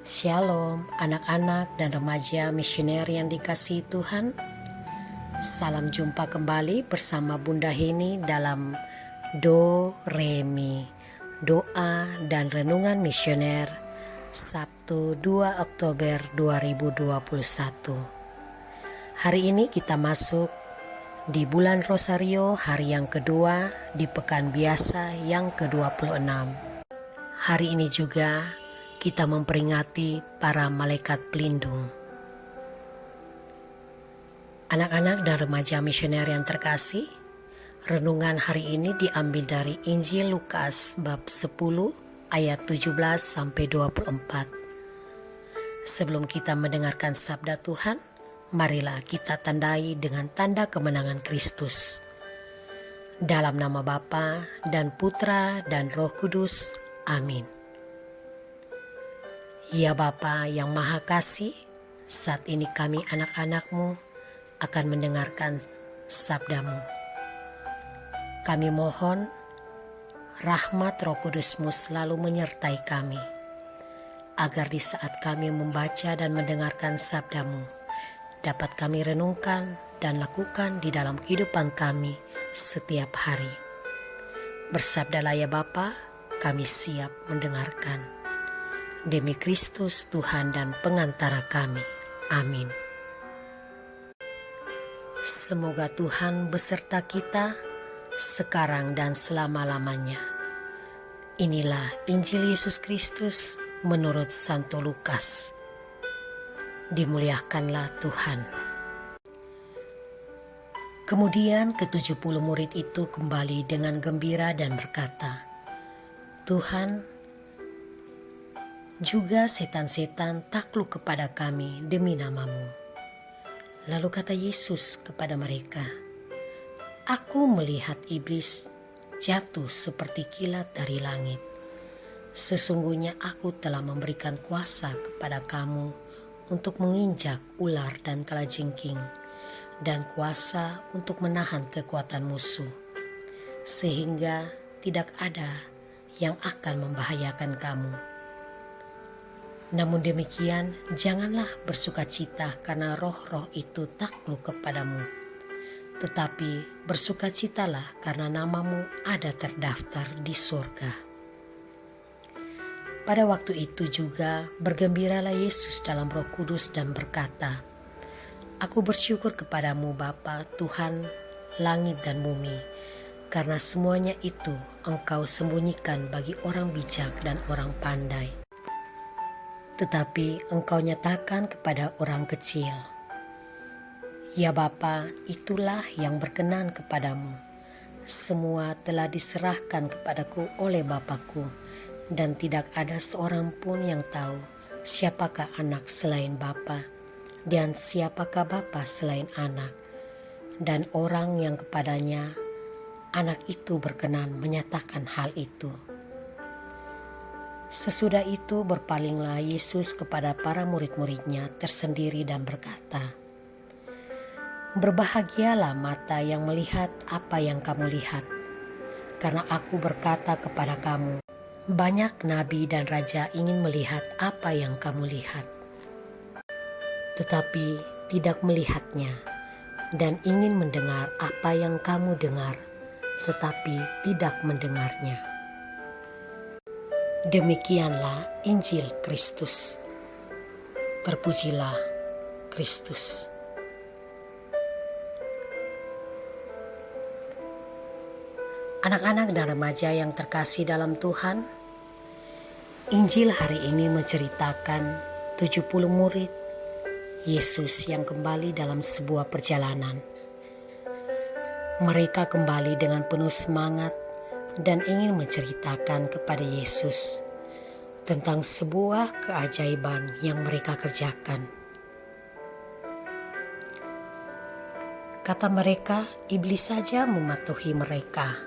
Shalom anak-anak dan remaja misioner yang dikasihi Tuhan. Salam jumpa kembali bersama Bunda Heni dalam Do Re Mi, doa dan renungan misioner Sabtu 2 Oktober 2021. Hari ini kita masuk di bulan Rosario, hari yang kedua di pekan biasa yang ke-26. Hari ini juga kita memperingati para malaikat pelindung. Anak-anak dan remaja misioner yang terkasih, renungan hari ini diambil dari Injil Lukas bab 10 ayat 17 sampai 24. Sebelum kita mendengarkan sabda Tuhan, marilah kita tandai dengan tanda kemenangan Kristus. Dalam nama Bapa dan Putra dan Roh Kudus. Amin. Ya Bapa yang Maha Kasih, saat ini kami anak-anak-Mu akan mendengarkan sabda-Mu. Kami mohon rahmat Roh Kudus-Mu selalu menyertai kami, agar di saat kami membaca dan mendengarkan sabda-Mu, dapat kami renungkan dan lakukan di dalam kehidupan kami setiap hari. Bersabdalah ya Bapa, kami siap mendengarkan. Demi Kristus Tuhan dan pengantara kami. Amin. Semoga Tuhan beserta kita sekarang dan selama-lamanya. Inilah Injil Yesus Kristus menurut Santo Lukas. Dimuliakanlah Tuhan. Kemudian ke-70 murid itu kembali dengan gembira dan berkata, Tuhan, juga setan-setan takluk kepada kami demi nama-Mu. Lalu kata Yesus kepada mereka, Aku melihat iblis jatuh seperti kilat dari langit. Sesungguhnya aku telah memberikan kuasa kepada kamu untuk menginjak ular dan kalajengking, dan kuasa untuk menahan kekuatan musuh, sehingga tidak ada yang akan membahayakan kamu. Namun demikian, janganlah bersukacita karena roh-roh itu takluk kepadamu. Tetapi bersukacitalah karena namamu ada terdaftar di surga. Pada waktu itu juga bergembiralah Yesus dalam Roh Kudus dan berkata, Aku bersyukur kepadamu Bapa, Tuhan langit dan bumi, karena semuanya itu Engkau sembunyikan bagi orang bijak dan orang pandai. Tetapi Engkau nyatakan kepada orang kecil. Ya Bapa, itulah yang berkenan kepadamu. Semua telah diserahkan kepadaku oleh Bapakku, dan tidak ada seorang pun yang tahu siapakah anak selain Bapa, dan siapakah Bapa selain anak, dan orang yang kepadanya anak itu berkenan menyatakan hal itu. Sesudah itu berpalinglah Yesus kepada para murid-muridnya tersendiri dan berkata, Berbahagialah mata yang melihat apa yang kamu lihat, karena aku berkata kepada kamu, banyak nabi dan raja ingin melihat apa yang kamu lihat, tetapi tidak melihatnya, dan ingin mendengar apa yang kamu dengar, tetapi tidak mendengarnya. Demikianlah Injil Kristus. Terpujilah Kristus. Anak-anak dan remaja yang terkasih dalam Tuhan, Injil hari ini menceritakan 70 murid Yesus yang kembali dalam sebuah perjalanan. Mereka kembali dengan penuh semangat dan ingin menceritakan kepada Yesus tentang sebuah keajaiban yang mereka kerjakan. Kata mereka, iblis saja mematuhi mereka.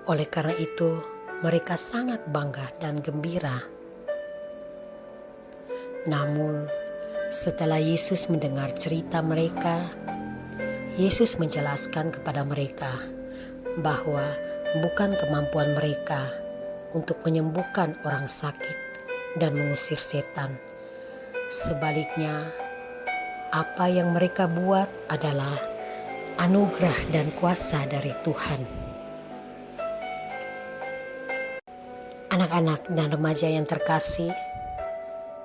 Oleh karena itu, mereka sangat bangga dan gembira. Namun, setelah Yesus mendengar cerita mereka, Yesus menjelaskan kepada mereka bahwa bukan kemampuan mereka untuk menyembuhkan orang sakit dan mengusir setan Sebaliknya, apa yang mereka buat adalah anugerah dan kuasa dari Tuhan. Anak-anak dan remaja yang terkasih,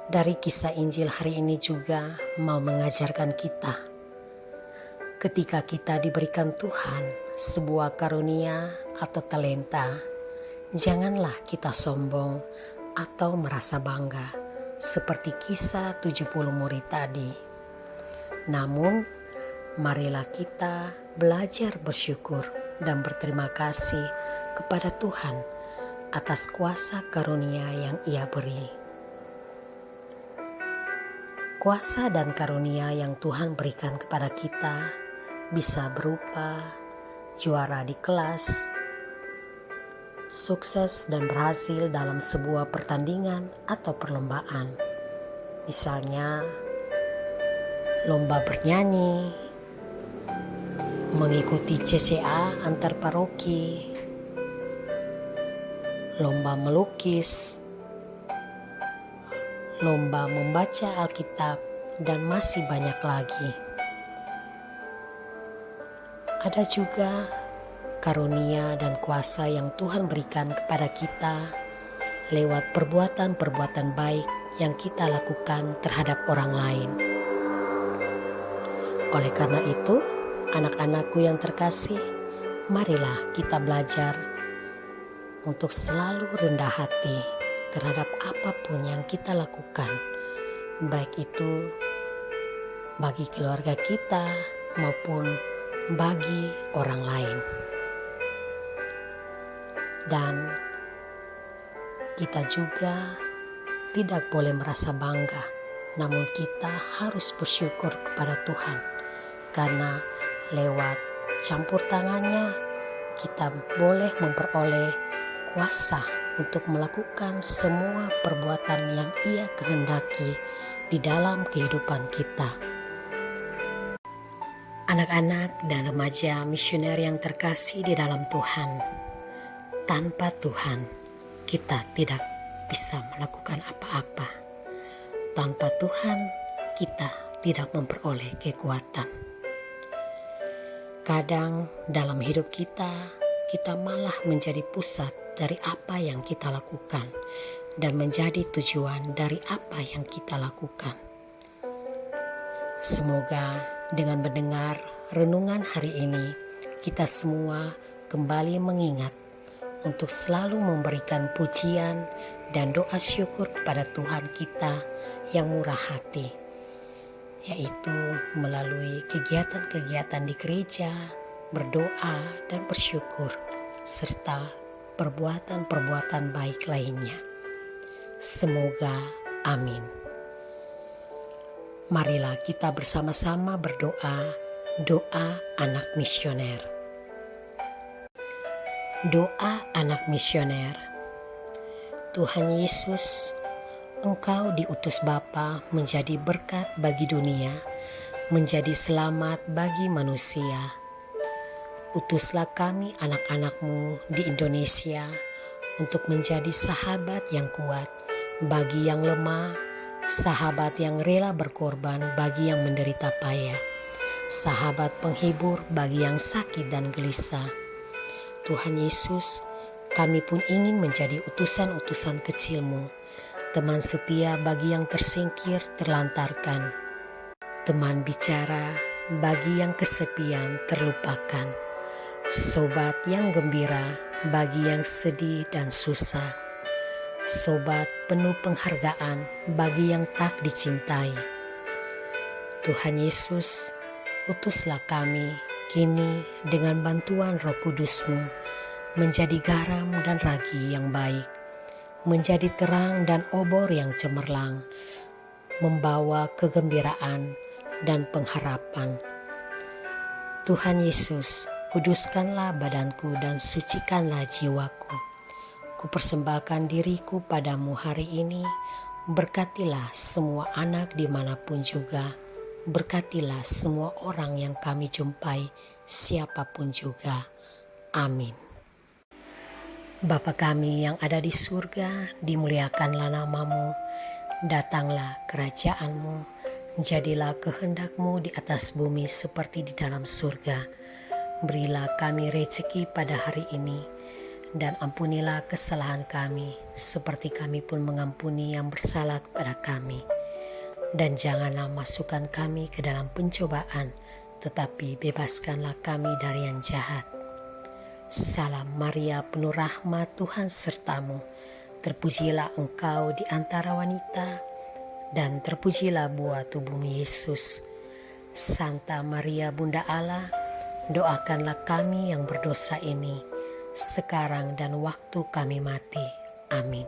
dari kisah Injil hari ini juga mau mengajarkan kita, ketika kita diberikan Tuhan sebuah karunia atau talenta, janganlah kita sombong atau merasa bangga seperti kisah 70 murid tadi. Namun, marilah kita belajar bersyukur dan berterima kasih kepada Tuhan atas kuasa karunia yang Ia beri. Kuasa dan karunia yang Tuhan berikan kepada kita bisa berupa juara di kelas, sukses dan berhasil dalam sebuah pertandingan atau perlombaan. Misalnya, lomba bernyanyi, mengikuti CCA antar paroki, lomba melukis, lomba membaca Alkitab, dan masih banyak lagi. Ada juga karunia dan kuasa yang Tuhan berikan kepada kita lewat perbuatan-perbuatan baik yang kita lakukan terhadap orang lain. Oleh karena itu, anak-anakku yang terkasih, marilah kita belajar untuk selalu rendah hati terhadap apapun yang kita lakukan, baik itu bagi keluarga kita maupun bagi orang lain. Dan kita juga tidak boleh merasa bangga, namun kita harus bersyukur kepada Tuhan, karena lewat campur tangannya kita boleh memperoleh kuasa untuk melakukan semua perbuatan yang Ia kehendaki di dalam kehidupan kita. Anak-anak dan remaja misioner yang terkasih di dalam Tuhan, tanpa Tuhan kita tidak bisa melakukan apa-apa. Tanpa Tuhan kita tidak memperoleh kekuatan. Kadang dalam hidup kita malah menjadi pusat dari apa yang kita lakukan dan menjadi tujuan dari apa yang kita lakukan. Semoga dengan mendengar renungan hari ini, kita semua kembali mengingat untuk selalu memberikan pujian dan doa syukur kepada Tuhan kita yang murah hati, yaitu melalui kegiatan-kegiatan di gereja, berdoa dan bersyukur, serta perbuatan-perbuatan baik lainnya. Semoga amin. Marilah kita bersama-sama berdoa, doa anak misioner. Doa anak misioner. Tuhan Yesus, Engkau diutus Bapa menjadi berkat bagi dunia, menjadi selamat bagi manusia. Utuslah kami anak-anak-Mu di Indonesia untuk menjadi sahabat yang kuat bagi yang lemah, sahabat yang rela berkorban bagi yang menderita payah, sahabat penghibur bagi yang sakit dan gelisah. Tuhan Yesus, kami pun ingin menjadi utusan-utusan kecil-Mu, teman setia bagi yang tersingkir, terlantarkan, teman bicara bagi yang kesepian, terlupakan, sobat yang gembira bagi yang sedih dan susah, sobat penuh penghargaan bagi yang tak dicintai. Tuhan Yesus, utuslah kami kini dengan bantuan Roh Kudus-Mu menjadi garam dan ragi yang baik, menjadi terang dan obor yang cemerlang, membawa kegembiraan dan pengharapan. Tuhan Yesus, kuduskanlah badanku dan sucikanlah jiwaku. Kupersembahkan diriku padamu hari ini. Berkatilah semua anak dimanapun juga. Berkatilah semua orang yang kami jumpai, siapapun juga. Amin. Bapa kami yang ada di surga, dimuliakanlah nama-Mu. Datanglah kerajaanmu, jadilah kehendakmu di atas bumi seperti di dalam surga. Berilah kami rezeki pada hari ini, dan ampunilah kesalahan kami, seperti kami pun mengampuni yang bersalah kepada kami. Dan janganlah masukkan kami ke dalam pencobaan, tetapi bebaskanlah kami dari yang jahat. Salam Maria, penuh rahmat, Tuhan sertamu. Terpujilah engkau di antara wanita, dan terpujilah buah tubuhmu Yesus. Santa Maria Bunda Allah, doakanlah kami yang berdosa ini, sekarang dan waktu kami mati. Amin.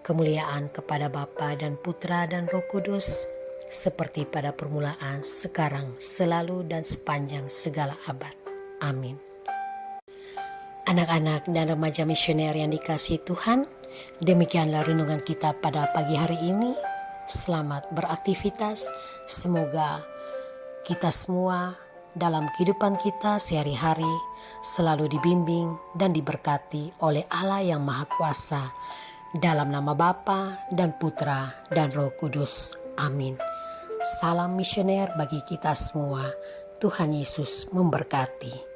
Kemuliaan kepada Bapa dan Putra dan Roh Kudus, seperti pada permulaan, sekarang, selalu, dan sepanjang segala abad. Amin. Anak-anak dan remaja misioner yang dikasihi Tuhan, demikianlah renungan kita pada pagi hari ini. Selamat beraktivitas. Semoga kita semua dalam kehidupan kita sehari-hari selalu dibimbing dan diberkati oleh Allah yang Maha Kuasa. Dalam nama Bapa dan Putra dan Roh Kudus. Amin. Salam misioner bagi kita semua. Tuhan Yesus memberkati.